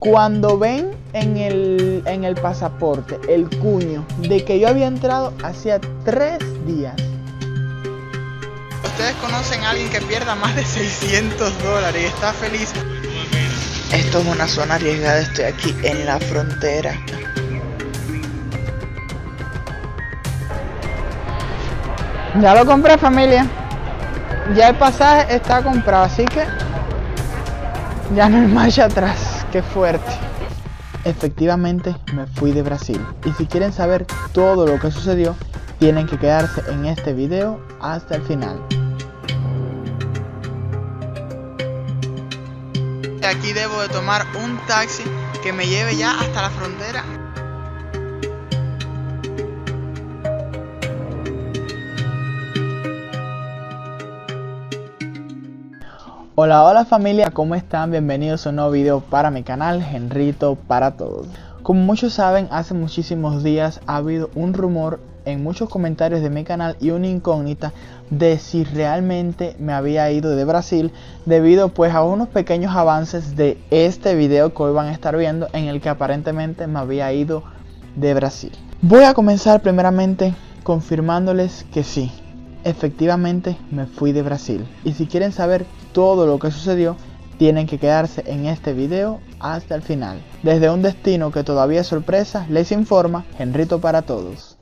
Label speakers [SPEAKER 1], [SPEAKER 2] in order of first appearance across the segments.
[SPEAKER 1] Cuando ven en el pasaporte el cuño de que yo había entrado hacía 3 días.
[SPEAKER 2] ¿Ustedes conocen a alguien que pierda más de $600 y está feliz?
[SPEAKER 3] Esto es una zona arriesgada, estoy aquí en la frontera.
[SPEAKER 1] Ya lo compré, familia. Ya el pasaje está comprado, así que ya no hay marcha atrás. Qué fuerte. Efectivamente me fui de Brasil. Y si quieren saber todo lo que sucedió, tienen que quedarse en este video hasta el final.
[SPEAKER 2] Aquí debo de tomar un taxi que me lleve ya hasta la frontera.
[SPEAKER 1] Hola familia, ¿cómo están? Bienvenidos a un nuevo video para mi canal, Henrito para todos. Como muchos saben, hace muchísimos días ha habido un rumor en muchos comentarios de mi canal y una incógnita de si realmente me había ido de Brasil, debido pues a unos pequeños avances de este video que hoy van a estar viendo, en el que aparentemente me había ido de Brasil. Voy a comenzar primeramente confirmándoles que sí, efectivamente me fui de Brasil. Y si quieren saber todo lo que sucedió, tienen que quedarse en este video hasta el final. Desde un destino que todavía es sorpresa, les informa Henrito para todos.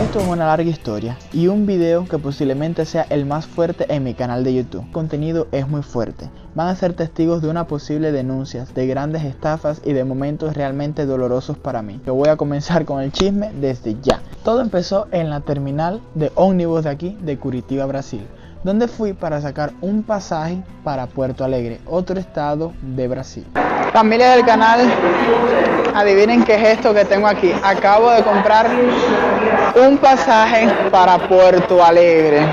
[SPEAKER 1] Esto es una larga historia y un video que posiblemente sea el más fuerte en mi canal de YouTube. El contenido es muy fuerte. Van a ser testigos de una posible denuncia, de grandes estafas y de momentos realmente dolorosos para mí. Yo voy a comenzar con el chisme desde ya. Todo empezó en la terminal de ómnibus de aquí, de Curitiba, Brasil, donde fui para sacar un pasaje para Puerto Alegre, otro estado de Brasil. Familia del canal, adivinen qué es esto que tengo aquí. Acabo de comprar un pasaje para Puerto Alegre.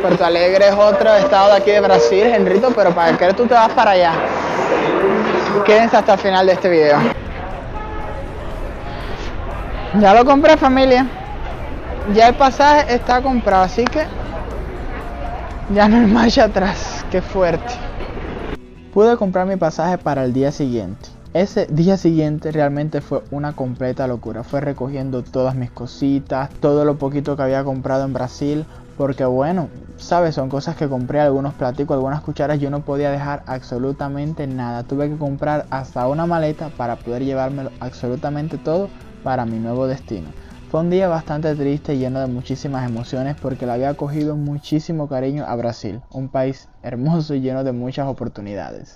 [SPEAKER 1] Puerto Alegre es otro estado de aquí de Brasil, Henrito, pero ¿para qué tú te vas para allá? Quédense hasta el final de este video. Ya lo compré, familia. Ya el pasaje está comprado, así que ya no hay marcha atrás. Qué fuerte. Pude comprar mi pasaje para el día siguiente. Ese día siguiente realmente fue una completa locura. Fue recogiendo todas mis cositas, todo lo poquito que había comprado en Brasil. Porque bueno, sabes, son cosas que compré, algunos platicos, algunas cucharas. Yo no podía dejar absolutamente nada. Tuve que comprar hasta una maleta para poder llevármelo absolutamente todo para mi nuevo destino. Fue un día bastante triste y lleno de muchísimas emociones, porque le había cogido muchísimo cariño a Brasil, un país hermoso y lleno de muchas oportunidades.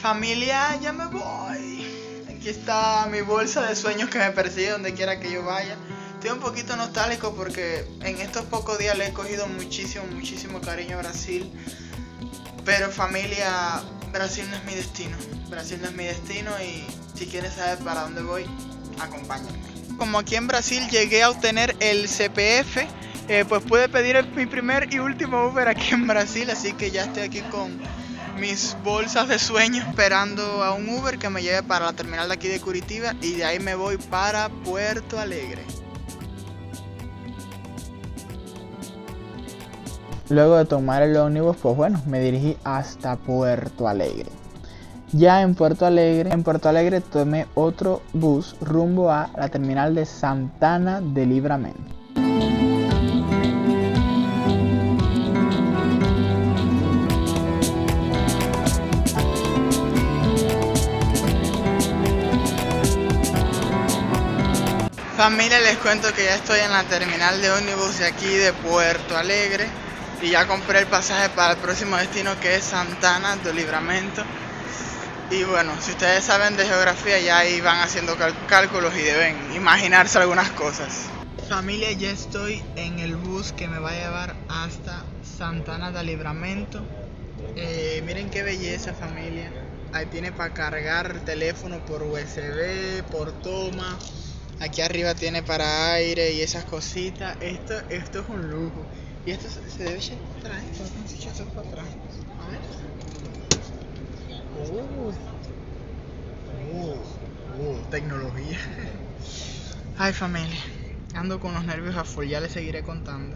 [SPEAKER 2] Familia, ya me voy. Aquí está mi bolsa de sueños que me persigue donde quiera que yo vaya. Estoy un poquito nostálgico porque en estos pocos días le he cogido muchísimo cariño a Brasil. Pero familia, Brasil no es mi destino. Brasil no es mi destino y si quieres saber para dónde voy, acompáñame. Como aquí en Brasil llegué a obtener el CPF, pues pude pedir mi primer y último Uber aquí en Brasil. Así que ya estoy aquí con mis bolsas de sueños esperando a un Uber que me lleve para la terminal de aquí de Curitiba, y de ahí me voy para Puerto Alegre.
[SPEAKER 1] Luego de tomar el ómnibus, pues bueno, me dirigí hasta Puerto Alegre. Ya en Puerto Alegre tomé otro bus rumbo a la terminal de Santana de Livramento.
[SPEAKER 2] Familia, les cuento que ya estoy en la terminal de ómnibus de aquí de Puerto Alegre y ya compré el pasaje para el próximo destino, que es Santana do Livramento. Y bueno, si ustedes saben de geografía, ya ahí van haciendo cálculos y deben imaginarse algunas cosas. Familia, ya estoy en el bus que me va a llevar hasta Santana do Livramento. Miren qué belleza, familia. Ahí tiene para cargar teléfono por USB, por toma. Aquí arriba tiene para aire y esas cositas. Esto es un lujo. Y esto se debe echar para atrás. ¿Cómo se echa esto para atrás? A ver. Tecnología. Ay, familia. Ando con los nervios a full. Ya les seguiré contando.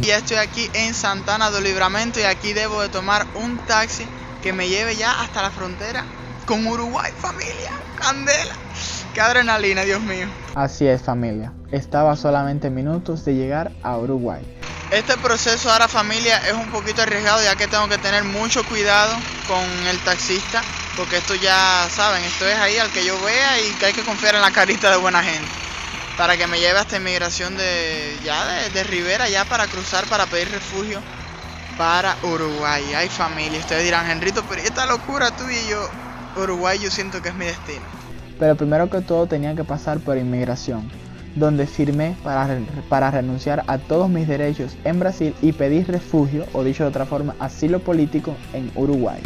[SPEAKER 2] Ya estoy aquí en Santana do Livramento y aquí debo de tomar un taxi que me lleve ya hasta la frontera con Uruguay, familia. Candela. Qué adrenalina, Dios mío.
[SPEAKER 1] Así es, familia. Estaba a solamente minutos de llegar a Uruguay.
[SPEAKER 2] Este proceso ahora, familia, es un poquito arriesgado, ya que tengo que tener mucho cuidado con el taxista, porque esto ya saben, esto es ahí al que yo vea y que hay que confiar en la carita de buena gente, para que me lleve hasta inmigración de Rivera, ya para cruzar, para pedir refugio para Uruguay. Ay, familia, ustedes dirán, Henrito, pero esta locura tú y yo, Uruguay yo siento que es mi destino.
[SPEAKER 1] Pero primero que todo tenía que pasar por inmigración, donde firmé para renunciar a todos mis derechos en Brasil y pedir refugio, o dicho de otra forma, asilo político en Uruguay.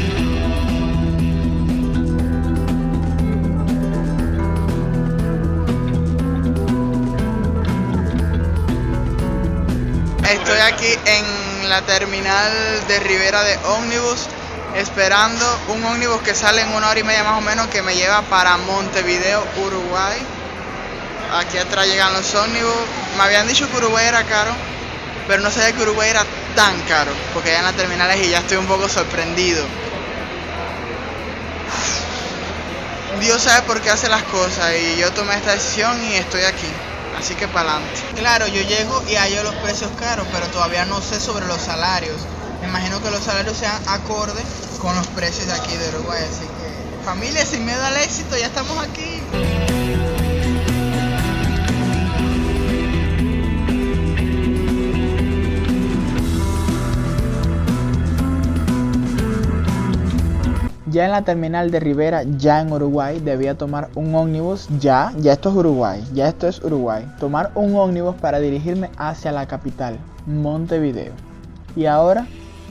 [SPEAKER 2] Estoy aquí en la terminal de Rivera de ómnibus, esperando un ómnibus que sale en 1 hora y media más o menos, que me lleva para Montevideo, Uruguay. Aquí atrás llegan los ómnibus. Me habían dicho que Uruguay era caro, pero no sabía que Uruguay era tan caro, porque ya en las terminales y ya estoy un poco sorprendido. Dios sabe por qué hace las cosas y yo tomé esta decisión y estoy aquí. Así que para adelante. Claro, yo llego y hallo los precios caros, pero todavía no sé sobre los salarios. Me imagino que los salarios sean acordes con los precios de aquí de Uruguay. Así que, familia, sin miedo al éxito, ya estamos aquí.
[SPEAKER 1] Ya en la terminal de Rivera, ya en Uruguay, debía tomar un ómnibus, ya esto es Uruguay, ya esto es Uruguay. Tomar un ómnibus para dirigirme hacia la capital, Montevideo. Y ahora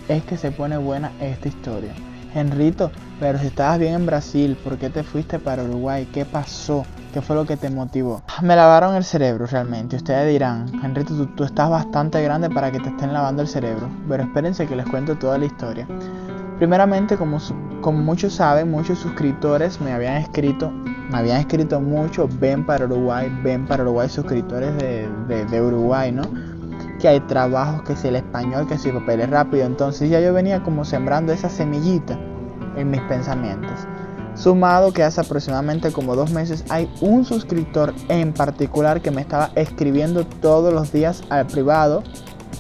[SPEAKER 1] es que se pone buena esta historia. Henrito, pero si estabas bien en Brasil, ¿por qué te fuiste para Uruguay? ¿Qué pasó? ¿Qué fue lo que te motivó? Me lavaron el cerebro realmente. Ustedes dirán, Henrito, tú estás bastante grande para que te estén lavando el cerebro. Pero espérense que les cuento toda la historia. Primeramente, como muchos saben, muchos suscriptores me habían escrito mucho, ven para Uruguay, suscriptores de Uruguay, ¿no? Que hay trabajos, que si el español, que si papeles rápido. Entonces ya yo venía como sembrando esa semillita en mis pensamientos. Sumado que hace aproximadamente como 2 meses hay un suscriptor en particular que me estaba escribiendo todos los días al privado,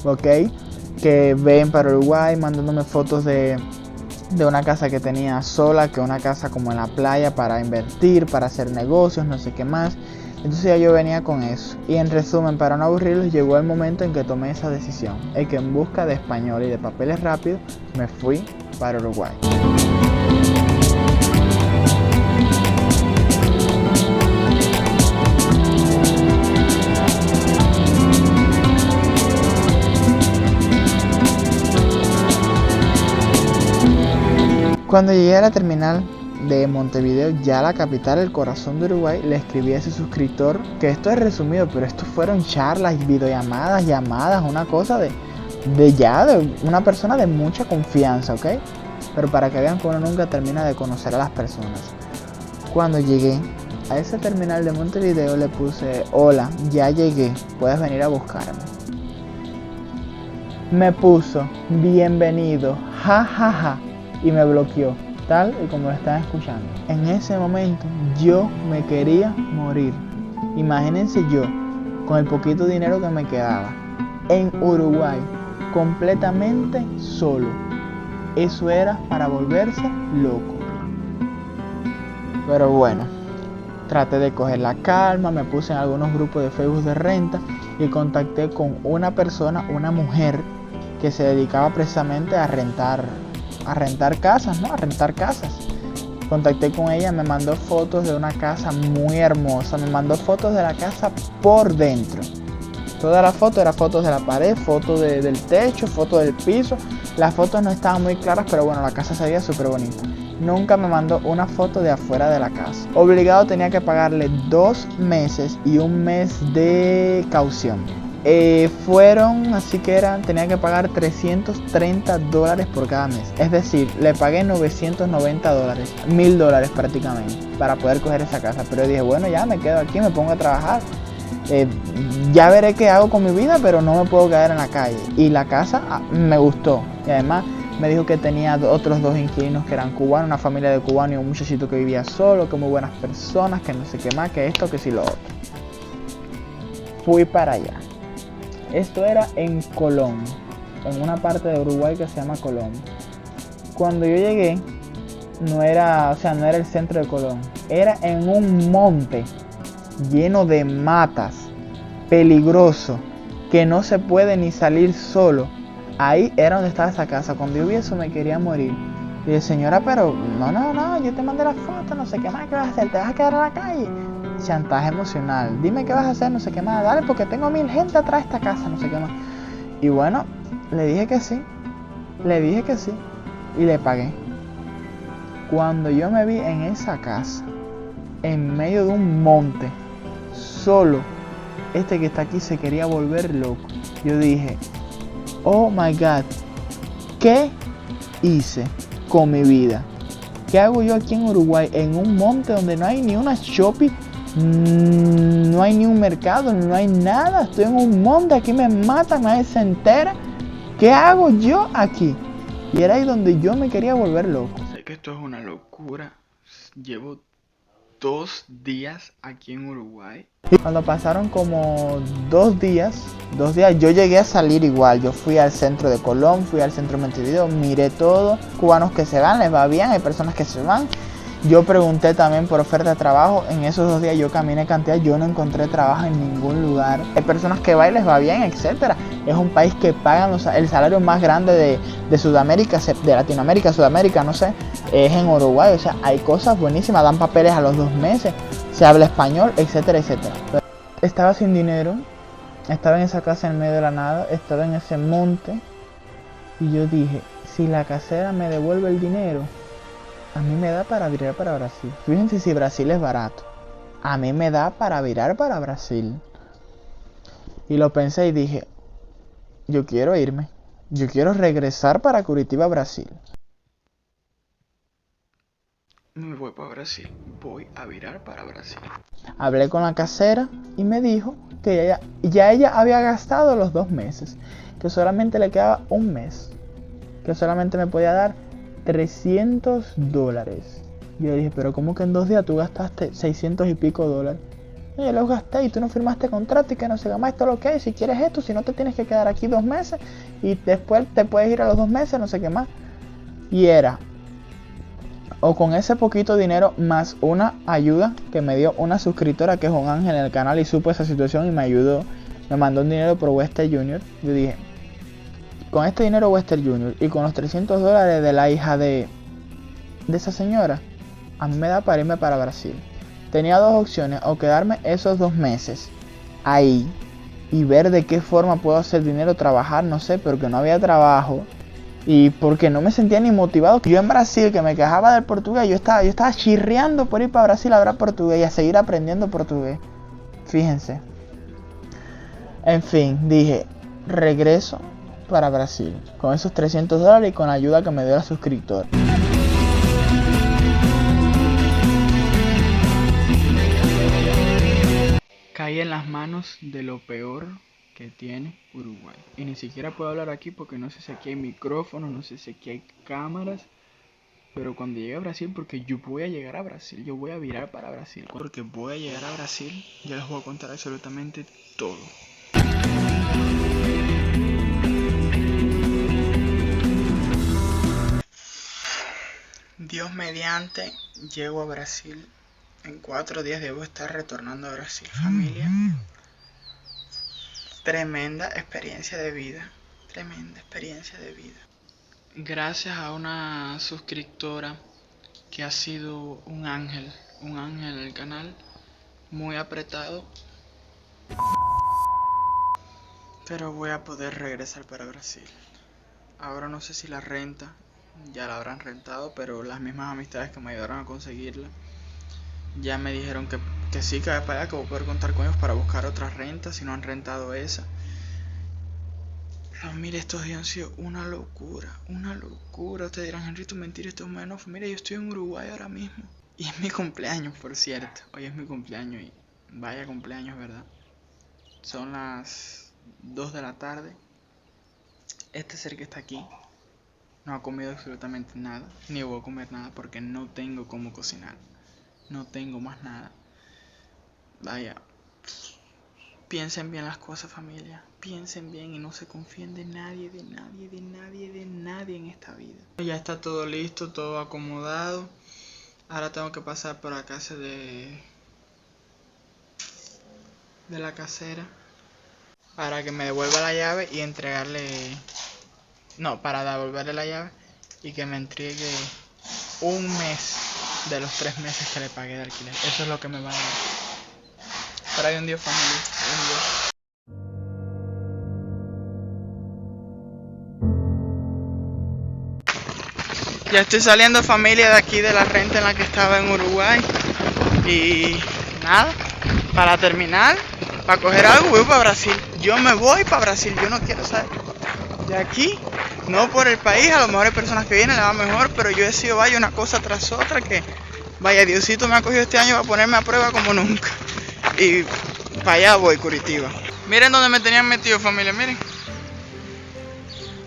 [SPEAKER 1] ¿ok? Que ven para Uruguay, mandándome fotos de una casa que tenía sola, que una casa como en la playa para invertir, para hacer negocios, no sé qué más. Entonces ya yo venía con eso. Y en resumen, para no aburrirlos, llegó el momento en que tomé esa decisión. El que en busca de español y de papeles rápidos, me fui para Uruguay. Cuando llegué a la terminal de Montevideo, ya la capital, el corazón de Uruguay, le escribí a ese suscriptor, que esto es resumido, pero esto fueron charlas, videollamadas, llamadas, una cosa de una persona de mucha confianza, ¿ok? Pero para que vean que uno nunca termina de conocer a las personas. Cuando llegué a ese terminal de Montevideo le puse, hola, ya llegué, puedes venir a buscarme. Me puso, bienvenido, jajaja. Y me bloqueó, tal y como lo están escuchando. En ese momento yo me quería morir. Imagínense yo, con el poquito dinero que me quedaba, en Uruguay, completamente solo. Eso era para volverse loco. Pero bueno, traté de coger la calma, me puse en algunos grupos de Facebook de renta y contacté con una persona, una mujer, que se dedicaba precisamente a rentar casas, ¿no? A rentar casas. Contacté con ella, me mandó fotos de una casa muy hermosa, me mandó fotos de la casa por dentro. Toda la foto era fotos de la pared, fotos del techo, fotos del piso. Las fotos no estaban muy claras, pero bueno, la casa se veía súper bonita. nunca me mandó una foto de afuera de la casa. Obligado tenía que pagarle 2 meses y 1 mes de caución. Tenía que pagar $330 por cada mes. Es decir, le pagué $990, $1000 prácticamente, para poder coger esa casa. Pero dije, bueno, ya me quedo aquí, me pongo a trabajar. Ya veré qué hago con mi vida, pero no me puedo quedar en la calle. Y la casa me gustó. Y además me dijo que tenía otros 2 inquilinos que eran cubanos, una familia de cubanos y un muchachito que vivía solo, que muy buenas personas, que no sé qué más, que esto, que sí lo otro. Fui para allá. Esto era en Colón, en una parte de Uruguay que se llama Colón. Cuando yo llegué, no era el centro de Colón, era en un monte lleno de matas, peligroso, que no se puede ni salir solo. Ahí era donde estaba esa casa. Cuando yo vi eso me quería morir. Y dije, señora, pero no, yo te mandé la foto, no sé qué más, ¿qué vas a hacer? ¿Te vas a quedar en la calle? Chantaje emocional. Dime qué vas a hacer, no sé qué más. Dale, porque tengo 1000 gente atrás de esta casa, no sé qué más. Y bueno, le dije que sí. Y le pagué. Cuando yo me vi en esa casa, en medio de un monte, solo, este que está aquí se quería volver loco. Yo dije, oh my God, ¿qué hice con mi vida? ¿Qué hago yo aquí en Uruguay, en un monte donde no hay ni una shopping, no hay ni un mercado, no hay nada? Estoy en un monte, aquí me matan, nadie se entera. ¿Qué hago yo aquí? Y era ahí donde yo me quería volver loco.
[SPEAKER 2] Sé que esto es una locura. Llevo 2 días aquí en Uruguay.
[SPEAKER 1] Cuando pasaron como 2 días, yo llegué a salir igual. Yo fui al centro de Colón, fui al centro de Montevideo, miré todo. Cubanos que se van, les va bien, hay personas que se van. Yo pregunté también por oferta de trabajo. En esos 2 días yo caminé cantidad, yo no encontré trabajo en ningún lugar. Hay personas que van y les va bien, etcétera. Es un país que pagan el salario más grande de Sudamérica, de Latinoamérica, Sudamérica, no sé, es en Uruguay. O sea, hay cosas buenísimas, dan papeles a los 2 meses, se habla español, etcétera, etcétera. Pero estaba sin dinero, estaba en esa casa en medio de la nada, estaba en ese monte y yo dije, si la casera me devuelve el dinero, a mí me da para virar para Brasil. Fíjense si Brasil es barato. A mí me da para virar para Brasil. Y lo pensé y dije, yo quiero irme. Yo quiero regresar para Curitiba, Brasil.
[SPEAKER 2] Me voy para Brasil. Voy a virar para Brasil.
[SPEAKER 1] Hablé con la casera y me dijo que ya ella había gastado los 2 meses. Que solamente le quedaba 1 mes. Que solamente me podía dar $300. Yo dije, pero ¿cómo que en 2 días tú gastaste 600 y pico dólares? Y yo los gasté y tú no firmaste contrato y que no sé qué más, esto es lo que hay. Si quieres esto, si no te tienes que quedar aquí 2 meses y después te puedes ir a los 2 meses, no sé qué más. Y era, o con ese poquito dinero más una ayuda que me dio una suscriptora que es un ángel en el canal y supo esa situación y me ayudó. Me mandó un dinero por Western Junior. Yo dije, con este dinero Western Junior y con los $300 de la hija de esa señora, a mí me da para irme para Brasil. Tenía 2 opciones, o quedarme esos 2 meses ahí y ver de qué forma puedo hacer dinero, trabajar, no sé, pero que no había trabajo y porque no me sentía ni motivado. Yo en Brasil, que me quejaba del portugués, yo estaba chirriando por ir para Brasil a hablar portugués y a seguir aprendiendo portugués. Fíjense. En fin, dije, regreso para Brasil con esos $300 y con la ayuda que me dio la suscriptora.
[SPEAKER 2] Caí en las manos de lo peor que tiene Uruguay. Y ni siquiera puedo hablar aquí porque no sé si aquí hay micrófonos, no sé si aquí hay cámaras. Pero cuando llegue a Brasil, porque yo voy a llegar a Brasil, yo voy a virar para Brasil. Porque voy a llegar a Brasil, ya les voy a contar absolutamente todo. Dios mediante, llego a Brasil. En 4 días debo estar retornando a Brasil, familia. Tremenda experiencia de vida. Gracias a una suscriptora que ha sido un ángel en el canal, muy apretado. Pero voy a poder regresar para Brasil. Ahora no sé si la renta ya la habrán rentado, pero las mismas amistades que me ayudaron a conseguirla ya me dijeron que sí, que vaya para allá, que voy a poder contar con ellos para buscar otras rentas si no han rentado esa. Pero mire, estos días han sido una locura, una locura. Ustedes dirán, Henry, mentira, esto es menos. Mira, yo estoy en Uruguay ahora mismo. Y es mi cumpleaños, por cierto. Hoy es mi cumpleaños y vaya cumpleaños, ¿verdad? Son las 2 de la tarde. Este ser que está aquí no ha comido absolutamente nada, ni voy a comer nada porque no tengo cómo cocinar. No tengo más nada. Vaya, piensen bien las cosas, familia. Piensen bien y no se confíen de nadie, de nadie, de nadie, de nadie en esta vida. Ya está todo listo, todo acomodado. Ahora tengo que pasar por la casa de la casera para que me devuelva la llave y entregarle... No, para devolverle la llave y que me entregue un mes de los 3 meses que le pagué de alquiler. Eso es lo que me van a dar. Pero hay un Dios, familia. Hay un Dios. Ya estoy saliendo, familia, de aquí de la renta en la que estaba en Uruguay. Y nada, para terminar, para coger algo voy para Brasil. Yo me voy para Brasil, yo no quiero saber de aquí. No por el país, a lo mejor hay personas que vienen, le va mejor, pero yo he decidido, vaya, una cosa tras otra, que vaya, Diosito me ha cogido este año para ponerme a prueba como nunca. Y para allá voy, Curitiba. Miren dónde me tenían metido, familia, miren.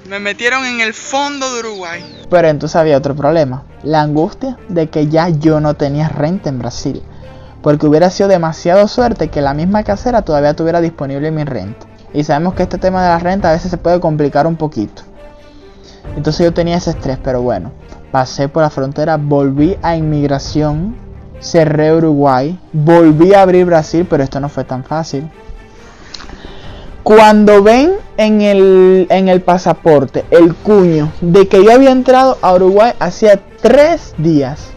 [SPEAKER 2] Me metieron en el fondo de Uruguay.
[SPEAKER 1] Pero entonces había otro problema, la angustia de que ya yo no tenía renta en Brasil, porque hubiera sido demasiado suerte que la misma casera todavía tuviera disponible mi renta. Y sabemos que este tema de la renta a veces se puede complicar un poquito. Entonces yo tenía ese estrés, pero bueno, pasé por la frontera, volví a inmigración, cerré Uruguay, volví a abrir Brasil, pero esto no fue tan fácil. Cuando ven en el pasaporte el cuño de que yo había entrado a Uruguay hacía 3 días,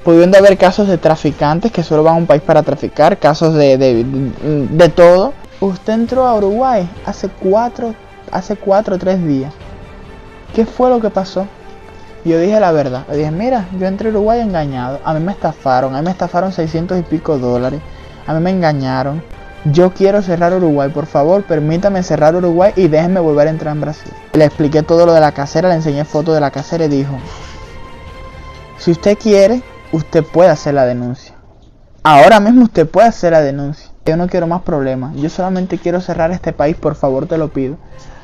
[SPEAKER 1] pudiendo haber casos de traficantes que solo van a un país para traficar, casos de todo. Usted entró a Uruguay hace 4 o 3 días. ¿Qué fue lo que pasó? Yo dije la verdad. Le dije, mira, yo entré a Uruguay engañado. A mí me estafaron. $600 y pico. A mí me engañaron. Yo quiero cerrar Uruguay. Por favor, permítame cerrar Uruguay y déjenme volver a entrar en Brasil. Le expliqué todo lo de la casera. Le enseñé fotos de la casera y dijo, si usted quiere, usted puede hacer la denuncia. Ahora mismo usted puede hacer la denuncia. Yo no quiero más problemas. Yo solamente quiero cerrar este país. Por favor, te lo pido.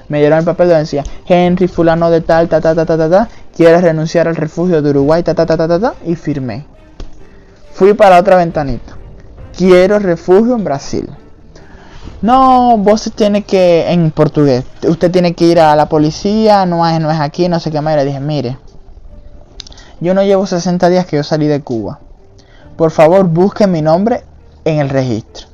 [SPEAKER 1] Me dieron el papel donde decía, Henry fulano de tal, quiere renunciar al refugio de Uruguay, y firmé. Fui para la otra ventanita. Quiero refugio en Brasil. No, vos tiene que, en portugués, usted tiene que ir a la policía, no es aquí, no sé qué más. Y le dije, mire, yo no llevo 60 días que yo salí de Cuba. Por favor, busque mi nombre en el registro.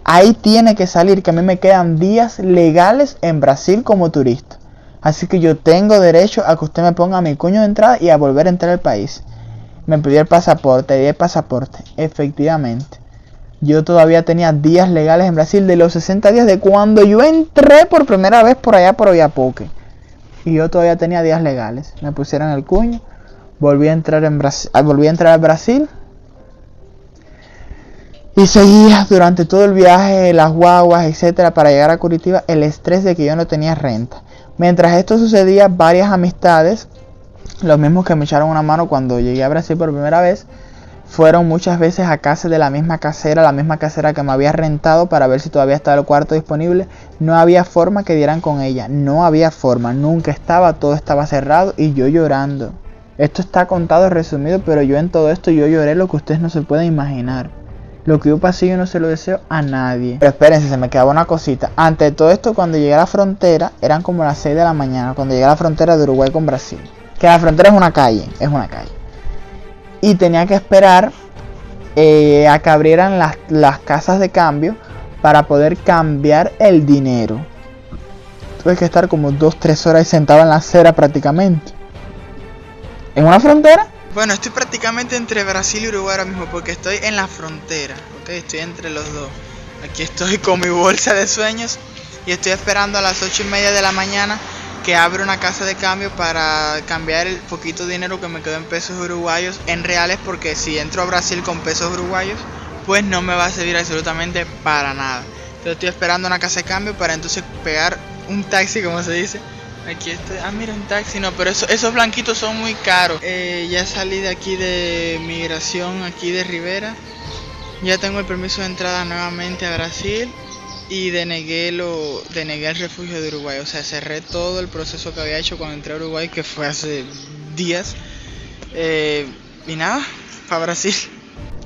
[SPEAKER 1] Ahí tiene que salir que a mí me quedan días legales en Brasil como turista. Así que yo tengo derecho a que usted me ponga mi cuño de entrada y a volver a entrar al país. Me pidió el pasaporte, di el pasaporte. Efectivamente, yo todavía tenía días legales en Brasil de los 60 días de cuando yo entré por primera vez por allá por Oiapoque. Y yo todavía tenía días legales. Me pusieron el cuño, volví a entrar al Brasil. Y seguía durante todo el viaje, las guaguas, etcétera, para llegar a Curitiba, el estrés de que yo no tenía renta. Mientras esto sucedía, varias amistades, los mismos que me echaron una mano cuando llegué a Brasil por primera vez, fueron muchas veces a casa de la misma casera que me había rentado para ver si todavía estaba el cuarto disponible. No había forma que dieran con ella, no había forma, nunca estaba, todo estaba cerrado y yo llorando. Esto está contado, resumido, pero yo en todo esto yo lloré lo que ustedes no se pueden imaginar. Lo que yo pasé yo no se lo deseo a nadie. Pero espérense, se me quedaba una cosita. Ante todo esto, cuando llegué a la frontera, eran como las 6 de la mañana, cuando llegué a la frontera de Uruguay con Brasil. Que la frontera es una calle. Y tenía que esperar a que abrieran las casas de cambio para poder cambiar el dinero. Tuve que estar como 2-3 horas ahí sentado en la acera prácticamente. ¿En una frontera?
[SPEAKER 2] Bueno, estoy prácticamente entre Brasil y Uruguay ahora mismo porque estoy en la frontera, ¿ok? Estoy entre los dos. Aquí estoy con mi bolsa de sueños y estoy esperando a las 8:30 de la mañana que abre una casa de cambio para cambiar el poquito dinero que me quedó en pesos uruguayos en reales, porque si entro a Brasil con pesos uruguayos, pues no me va a servir absolutamente para nada. Entonces estoy esperando una casa de cambio para entonces pegar un taxi, como se dice. Aquí estoy, mira, un taxi, no, pero esos blanquitos son muy caros. Ya salí de aquí de migración, aquí de Rivera. Ya tengo el permiso de entrada nuevamente a Brasil. Y denegué el refugio de Uruguay. O sea, cerré todo el proceso que había hecho cuando entré a Uruguay, que fue hace días. Y nada, para Brasil.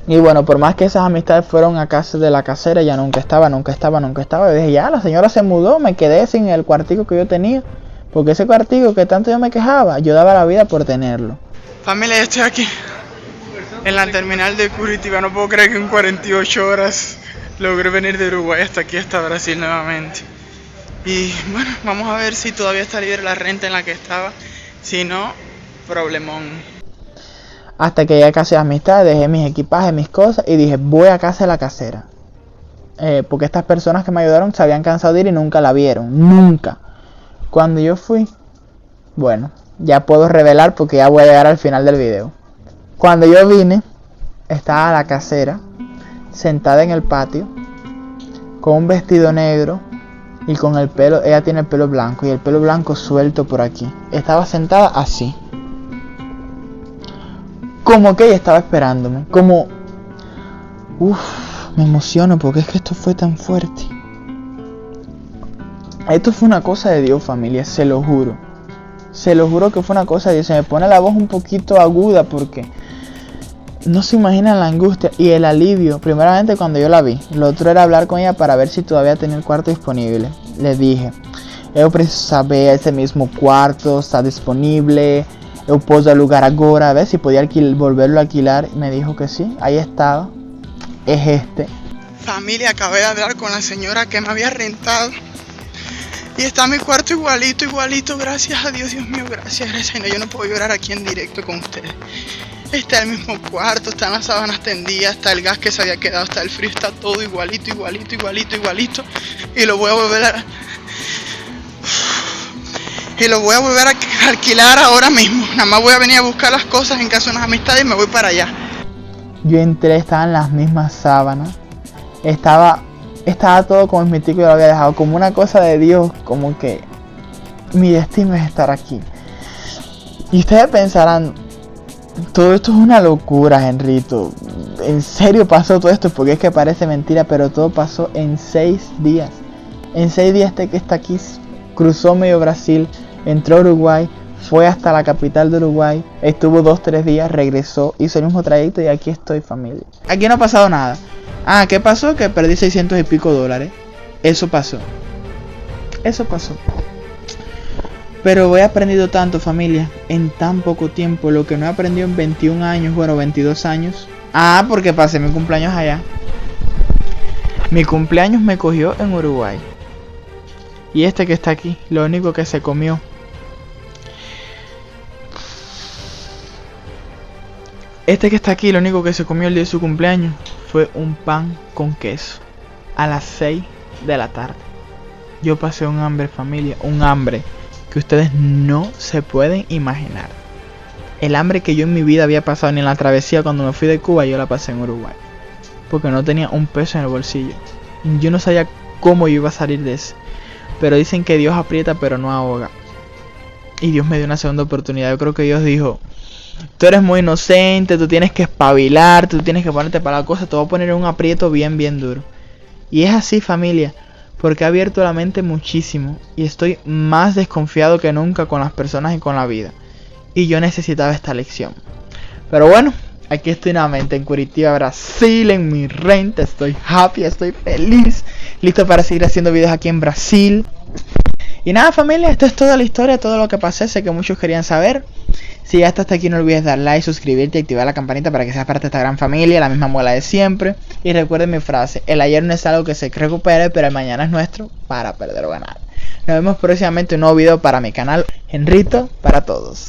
[SPEAKER 1] Y bueno, por más que esas amistades fueron a casa de la casera, ya nunca estaba. Yo dije, ya, la señora se mudó, me quedé sin el cuartico que yo tenía. Porque ese cuartico que tanto yo me quejaba, yo daba la vida por tenerlo.
[SPEAKER 2] Familia, ya estoy aquí, en la terminal de Curitiba. No puedo creer que en 48 horas logré venir de Uruguay hasta aquí, hasta Brasil nuevamente. Y bueno, vamos a ver si todavía está libre la renta en la que estaba. Si no, problemón.
[SPEAKER 1] Hasta que llegué a casa de amistad, dejé mis equipajes, mis cosas y dije, voy a casa de la casera. Porque estas personas que me ayudaron se habían cansado de ir y nunca la vieron. Nunca. Cuando yo fui, bueno, ya puedo revelar porque ya voy a llegar al final del video. Cuando yo vine, estaba la casera sentada en el patio con un vestido negro y con el pelo, ella tiene el pelo blanco y el pelo blanco suelto por aquí. Estaba sentada así, como que ella estaba esperándome, como me emociono porque es que esto fue tan fuerte. Esto fue una cosa de Dios, familia, se lo juro que fue una cosa de Dios. Se me pone la voz un poquito aguda porque no se imaginan la angustia y el alivio. Primeramente cuando yo la vi, lo otro era hablar con ella para ver si todavía tenía el cuarto disponible. Le dije, yo preciso saber ese mismo cuarto está disponible, yo puedo alugar ahora, a ver si podía volverlo a alquilar. Me dijo que sí, ahí estaba, es este.
[SPEAKER 2] Familia, acabé de hablar con la señora que me había rentado y está mi cuarto igualito, gracias a Dios, Dios mío, gracias. No, yo no puedo llorar aquí en directo con ustedes. Está el mismo cuarto, están las sábanas tendidas, está el gas que se había quedado, está el frío, está todo igualito. Y lo voy a volver a alquilar ahora mismo. Nada más voy a venir a buscar las cosas en casa de unas amistades y me voy para allá.
[SPEAKER 1] Yo entré, estaban las mismas sábanas, estaba todo como mi tico, yo lo había dejado, como una cosa de Dios, como que mi destino es estar aquí. Y ustedes pensarán, todo esto es una locura, Henrito, ¿en serio pasó todo esto? Porque es que parece mentira, pero todo pasó en 6 días. En 6 días que está aquí, cruzó medio Brasil, entró a Uruguay, fue hasta la capital de Uruguay, estuvo 2-3 días, regresó, hizo el mismo trayecto y aquí estoy, familia. Aquí no ha pasado nada. ¿Qué pasó? Que perdí 600 y pico dólares. Eso pasó. Pero he aprendido tanto, familia, en tan poco tiempo, lo que no he aprendido en 21 años, bueno, 22 años. Porque pasé mi cumpleaños allá. Mi cumpleaños me cogió en Uruguay. Y este que está aquí, lo único que se comió. Este que está aquí, lo único que se comió el día de su cumpleaños fue un pan con queso. A las 6 de la tarde. Yo pasé un hambre, familia, un hambre que ustedes no se pueden imaginar. El hambre que yo en mi vida había pasado ni en la travesía cuando me fui de Cuba, yo la pasé en Uruguay. Porque no tenía un peso en el bolsillo. Yo no sabía cómo yo iba a salir de ese. Pero dicen que Dios aprieta pero no ahoga. Y Dios me dio una segunda oportunidad. Yo creo que Dios dijo, tú eres muy inocente, tú tienes que espabilar, tú tienes que ponerte para la cosa, te voy a poner en un aprieto bien duro. Y es así, familia. Porque ha abierto la mente muchísimo y estoy más desconfiado que nunca con las personas y con la vida. Y yo necesitaba esta lección. Pero bueno, aquí estoy nuevamente en Curitiba, Brasil, en mi renta. Estoy happy, estoy feliz, listo para seguir haciendo videos aquí en Brasil. Y nada, familia, esto es toda la historia, todo lo que pasé. Sé que muchos querían saber. Si ya estás hasta aquí, no olvides dar like, suscribirte y activar la campanita para que seas parte de esta gran familia, la misma muela de siempre. Y recuerden mi frase, el ayer no es algo que se recupere, pero el mañana es nuestro para perder o ganar. Nos vemos próximamente en un nuevo video para mi canal, Henrito para todos.